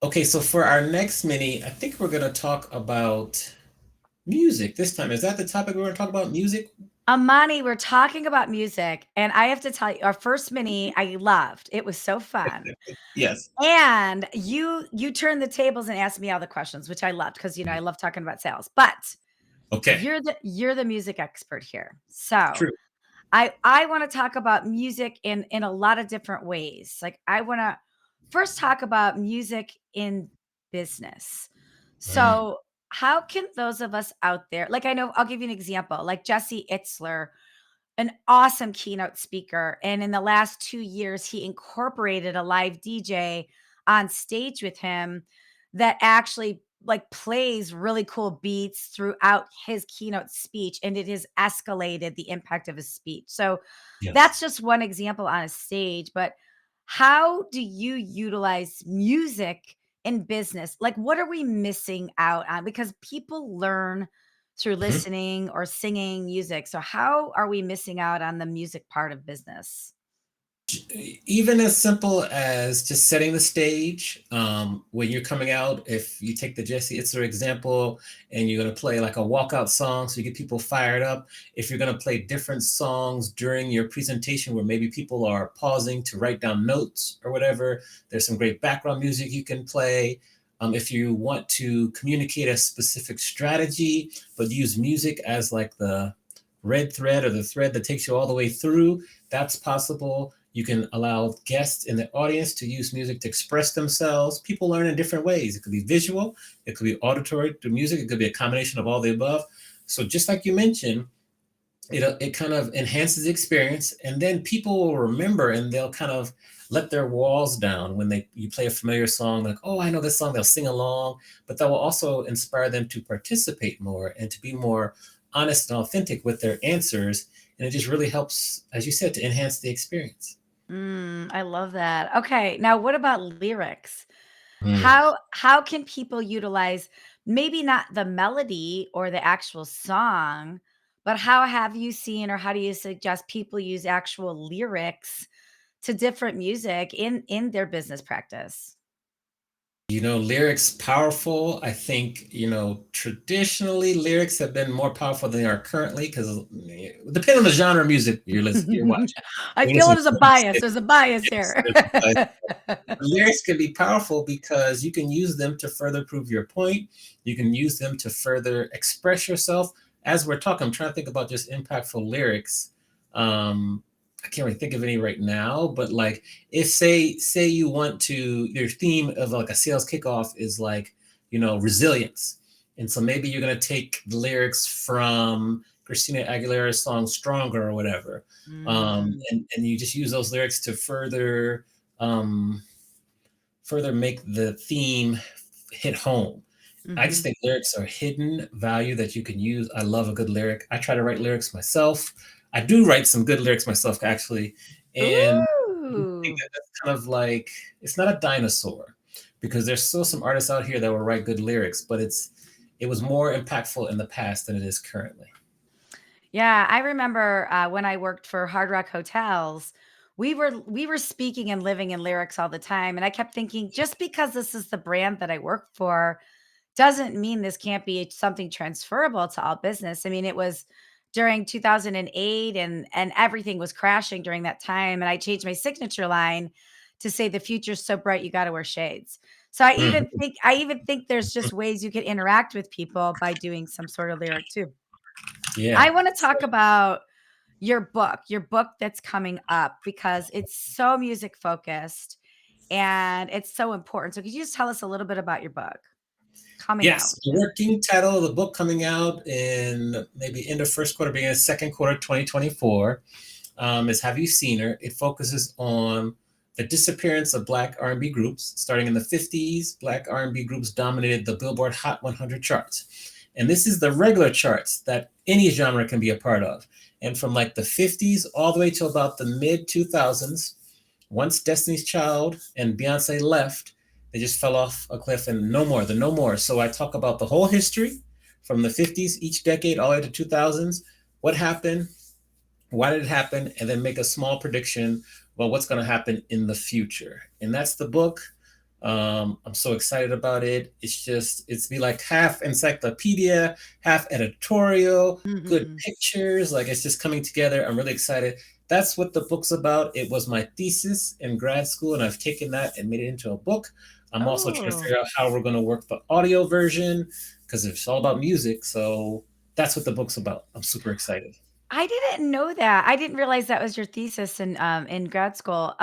Okay, so for our next mini, I think we're going to talk about music this time. Is that the topic we're going to talk about? Music? Amani, we're talking about music, and I have to tell you, our first mini I loved. It was so fun. Yes. And you turned the tables and asked me all the questions, which I loved because I love talking about sales. But Okay. you're the music expert here. So True. I want to talk about music in a lot of different ways. Like I want to first talk about music in business. Mm, So how can those of us out there, like I know, I'll give you an example, like Jesse Itzler, an awesome keynote speaker. And in the last 2 years, he incorporated a live DJ on stage with him that actually like plays really cool beats throughout his keynote speech. And it has escalated the impact of his speech. So that's yes. just one example on a stage. But how do you utilize music in business? Like, what are we missing out on? Because people learn through Mhm. listening or singing music. So how are we missing out on the music part of business? Even as simple as just setting the stage when you're coming out. If you take the Jesse Itzler example and you're going to play like a walkout song so you get people fired up, if you're going to play different songs during your presentation where maybe people are pausing to write down notes or whatever, there's some great background music you can play. If you want to communicate a specific strategy but use music as like the red thread or the thread that takes you all the way through, that's possible. You can allow guests in the audience to use music to express themselves. People learn in different ways. It could be visual, it could be auditory through music, it could be a combination of all the above. So just like you mentioned, it kind of enhances the experience, and then people will remember and they'll kind of let their walls down when they you play a familiar song, like, oh, I know this song, they'll sing along, but that will also inspire them to participate more and to be more honest and authentic with their answers. And it just really helps, as you said, to enhance the experience. I love that. Okay, now what about lyrics? Mm. How can people utilize maybe not the melody or the actual song, but how have you seen or how do you suggest people use actual lyrics to different music in their business practice? Lyrics powerful. I think, traditionally lyrics have been more powerful than they are currently because depending on the genre of music you're watching. I You're feel listening there's a to. bias. There's a bias Yes, here. lyrics can be powerful because you can use them to further prove your point. You can use them to further express yourself. As we're talking, I'm trying to think about just impactful lyrics. I can't really think of any right now, but like if say you want to, your theme of like a sales kickoff is like, resilience. And so maybe you're gonna take the lyrics from Christina Aguilera's song Stronger or whatever. Mm, And you just use those lyrics to um, further make the theme hit home. I just mhm. think lyrics are hidden value that you can use. I love a good lyric. I try to write lyrics myself. I do write some good lyrics myself, actually. And I think Ooh. that that's kind of like, it's not a dinosaur because there's still some artists out here that will write good lyrics, but it was more impactful in the past than it is currently. Yeah, I remember, when I worked for Hard Rock Hotels, we were speaking and living in lyrics all the time, and I kept thinking, "Just because this is the brand that I work for, doesn't mean this can't be something transferable to all business." I mean, it was during 2008 and everything was crashing during that time, and I changed my signature line to say, "The future's so bright, you gotta wear shades." So Mhm. I even think there's just ways you could interact with people by doing some sort of lyric too. I Yeah. wanna talk about your book that's coming up because it's so music focused and it's so important. So could you just tell us a little bit about your book coming out Yes, the soon? working title of the book coming out in maybe end of first quarter, beginning of second quarter 2024, is Have You Seen Her? It focuses on the disappearance of Black R&B groups. Starting in the 50s, Black R&B groups dominated the Billboard Hot 100 charts. And this is the regular charts that any genre can be a part of. And from like the 50s all the way to about the mid 2000s, once Destiny's Child and Beyonce left, they just fell off a cliff and no more, the no more. So I talk about the whole history from the 50s, each decade, all the way to 2000s. What happened? Why did it happen? And then make a small prediction about what's going to happen in the future. And that's the book. I'm so excited about it. It's be like half encyclopedia, half editorial, good Mhm. pictures. Like it's just coming together. I'm really excited. That's what the book's about. It was my thesis in grad school, and I've taken that and made it into a book. I'm also trying to Oh, figure out how we're going to work the audio version because it's all about music. So that's what the book's about. I'm super excited. I didn't know that. I didn't realize that was your thesis in grad school.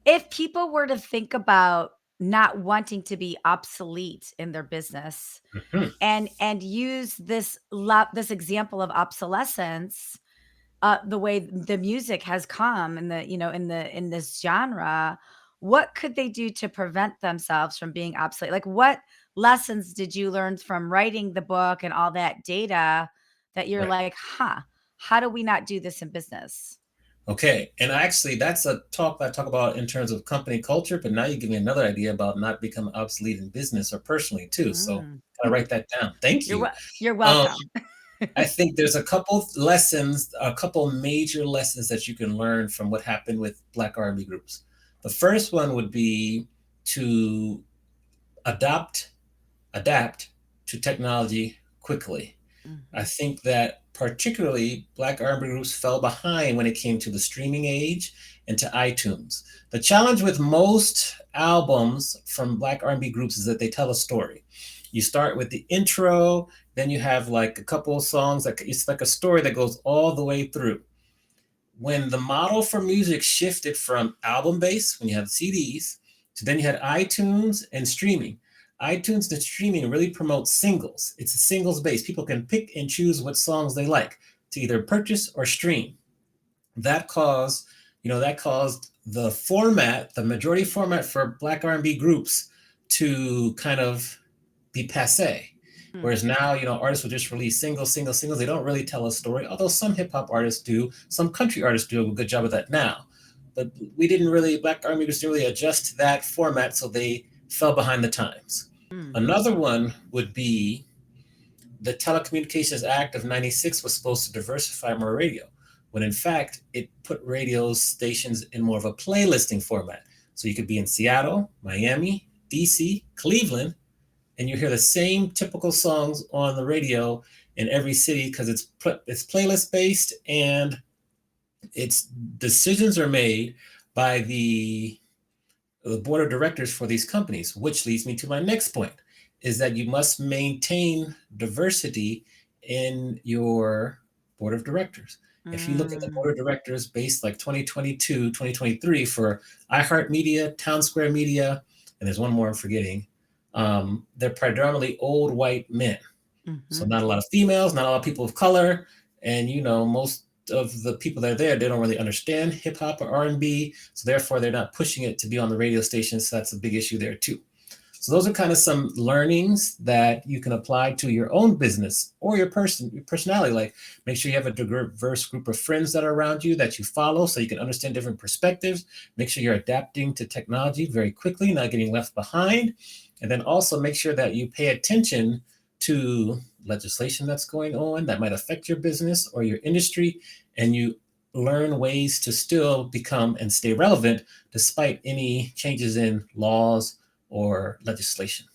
If people were to think about not wanting to be obsolete in their business Mhm. and use this example of obsolescence, the way the music has come in the in this genre, what could they do to prevent themselves from being obsolete? Like, what lessons did you learn from writing the book and all that data that you're Right. like, huh, how do we not do this in business? Okay. And actually, that's a talk I talk about in terms of company culture, but now you give me another idea about not becoming obsolete in business or personally too. So Mm. gotta write that down. Thank You're you. you're Um, welcome. I think there's a couple major lessons that you can learn from what happened with Black R&B groups. The first one would be to adopt, adapt to technology quickly. I Mhm. think that particularly Black R&B groups fell behind when it came to the streaming age and to iTunes. The challenge with most albums from Black R&B groups is that they tell a story. You start with the intro, then you have like a couple of songs, like it's like a story that goes all the way through. When the model for music shifted from album based, when you have CDs, to then you had iTunes and streaming. iTunes and streaming really promotes singles. It's a singles base. People can pick and choose what songs they like to either purchase or stream. That caused, that caused the format, the majority format for Black R&B groups to kind of be passe. Hmm. Whereas now, artists will just release singles. They don't really tell a story, although some hip hop artists do, some country artists do a good job of that now. But Black Army didn't really adjust to that format, so they fell behind the times. Mm. Another one would be the Telecommunications Act of '96 was supposed to diversify more radio, when in fact it put radio stations in more of a playlisting format. So you could be in Seattle, Miami, DC, Cleveland, and you hear the same typical songs on the radio in every city because it's playlist based and its decisions are made by the board of directors for these companies, which leads me to my next point is that you must maintain diversity in your board of directors. If you look at the Mm. board of directors based like 2022, 2023 for iHeartMedia, Town Square Media, and there's one more I'm forgetting, they're predominantly old white men. So Mhm. not a lot of females, not a lot of people of color, and most of the people that are there, they don't really understand hip hop or R&B, so therefore they're not pushing it to be on the radio station. So that's a big issue there too. So those are kind of some learnings that you can apply to your own business or your personality. Like make sure you have a diverse group of friends that are around you that you follow so you can understand different perspectives. Make sure you're adapting to technology very quickly, not getting left behind. And then also make sure that you pay attention to legislation that's going on that might affect your business or your industry, and you learn ways to still become and stay relevant despite any changes in laws or legislation.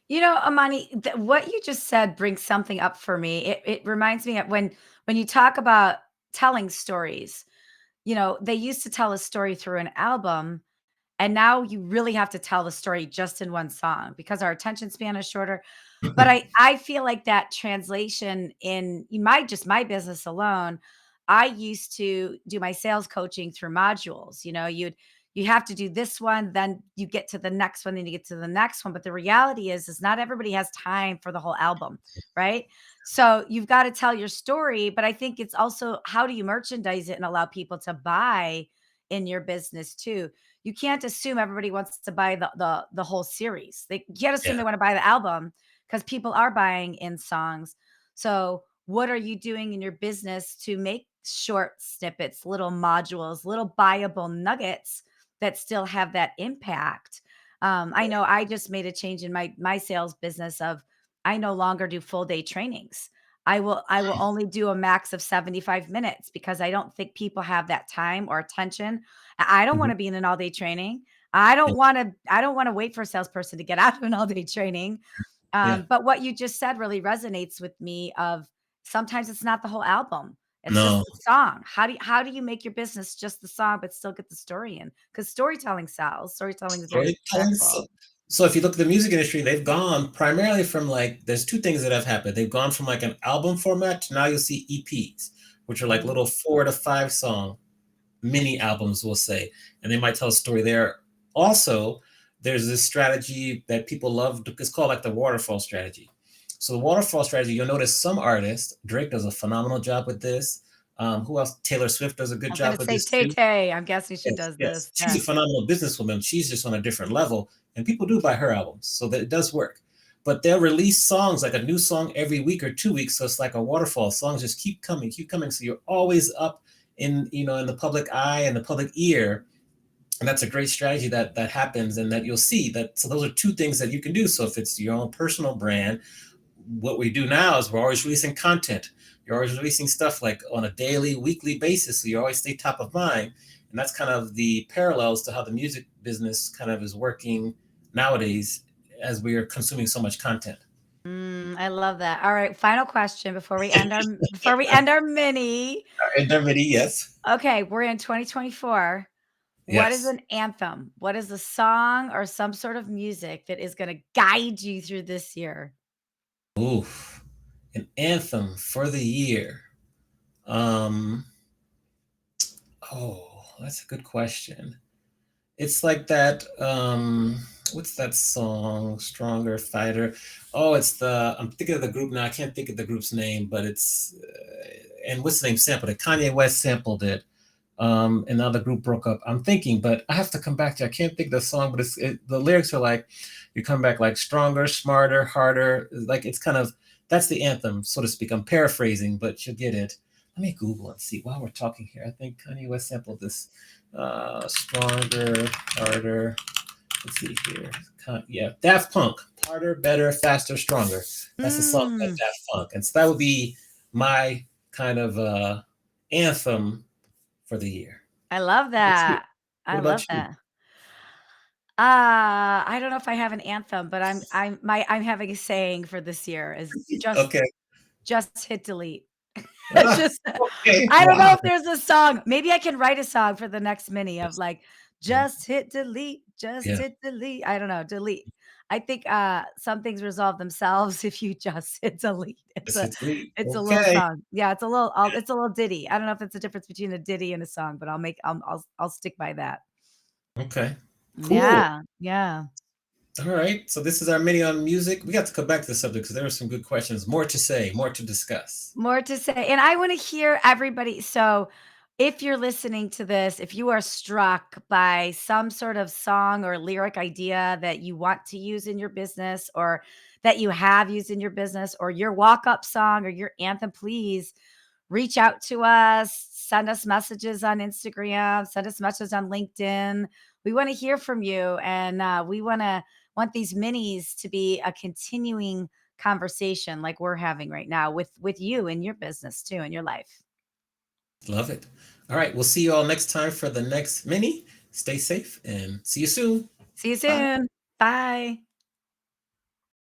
Amani, what you just said brings something up for me. It reminds me of when you talk about telling stories. They used to tell a story through an album, and now you really have to tell the story just in one song because our attention span is shorter. But I feel like that translation in my business alone, I used to do my sales coaching through modules. You have to do this one, then you get to the next one, then you get to the next one. But the reality is not everybody has time for the whole album, right? So you've got to tell your story, but I think it's also how do you merchandise it and allow people to buy in your business too. You can't assume everybody wants to buy the whole series. They can't assume Yeah. they want to buy the album because people are buying in songs. So, what are you doing in your business to make short snippets, little modules, little buyable nuggets that still have that impact? I know I just made a change in my sales business of I no longer do full day trainings. I will only do a max of 75 minutes because I don't think people have that time or attention. I don't want Mhm. to be in an all day training. And I don't wanna wait for a salesperson to get out of an all-day training. yeah, But what you just said really resonates with me of sometimes it's not the whole album. It's just no, the song. How do you make your business just the song, but still get the story in? Because storytelling sells. Storytelling is very storytelling. impactful. So if you look at the music industry, they've gone primarily from like there's two things that have happened. They've gone from like an album format to now you'll see EPs, which are like Mm, little 4 to 5 song mini albums, we'll say, and they might tell a story there. Also, there's this strategy that people love. It's called like the waterfall strategy. So the waterfall strategy, you'll notice some artists, Drake does a phenomenal job with this. Who else? Taylor Swift does a good I was gonna job with say this too. Tay-Tay. I'm guessing she Yes, does yes. this. She's a Yeah. phenomenal businesswoman. She's just on a different level, and people do buy her albums, so that it does work. But they'll release songs like a new song every week or 2 weeks, so it's like a waterfall. Songs just keep coming, keep coming. So you're always up in in the public eye and the public ear, and that's a great strategy that happens, and that you'll see that. So those are two things that you can do. So if it's your own personal brand, what we do now is we're always releasing content. You're always releasing stuff like on a daily, weekly basis. So you always stay top of mind. And that's kind of the parallels to how the music business kind of is working nowadays as we are consuming so much content. I love that. All right, final question before we end our mini. Indemnity, yes. Okay, we're in 2024. What is Yes. an anthem? What is a song or some sort of music that is gonna guide you through this year? Oof. An anthem for the year. Um, oh, that's a good question. It's like that, what's that song? Stronger, Fighter. Oh, it's the I'm thinking of the group now. I can't think of the group's name, but it's and what's the name sampled it? Kanye West sampled it. And now the group broke up. I'm thinking, but I have to come back to. I can't think of the song, but the lyrics are like, you come back like stronger, smarter, harder. Like it's kind of that's the anthem, so to speak. I'm paraphrasing, but you'll get it. Let me Google and see while we're talking here. I think Kanye West sampled this. Stronger, harder. Let's see here. Yeah, Daft Punk. Harder, better, faster, stronger. That's the song by Mm, Daft Punk, and so that would be my kind of anthem for the year. I love What's you? that. I What love about you? that. I don't know if I have an anthem, but I'm having a saying for this year is Okay. just hit delete. Ah, Just okay. I don't know Wow. if there's a song. Maybe I can write a song for the next mini of Yes. like, Mm, just hit delete, just yeah. hit delete. I don't know, delete. I think some things resolve themselves if you just hit delete. Yes, it's me. It's a little Okay. song. Yeah, it's a little ditty. I don't know if it's a difference between a ditty and a song, but I'll stick by that. Okay. Cool. Yeah, yeah. All right. So this is our mini on music. We got to come back to the subject because there were some good questions. More to say, more to discuss. More to say, and I wanna hear everybody. So, if you're listening to this, if you are struck by some sort of song or lyric idea that you want to use in your business or that you have used in your business or your walk-up song or your anthem, please reach out to us, send us messages on Instagram, send us messages on LinkedIn. We wanna hear from you, and, we want these minis to be a continuing conversation like we're having right now with you in your business too, in your life. Love it. All right. We'll see you all next time for the next mini. Stay safe and see you soon. See you Bye. soon. Bye.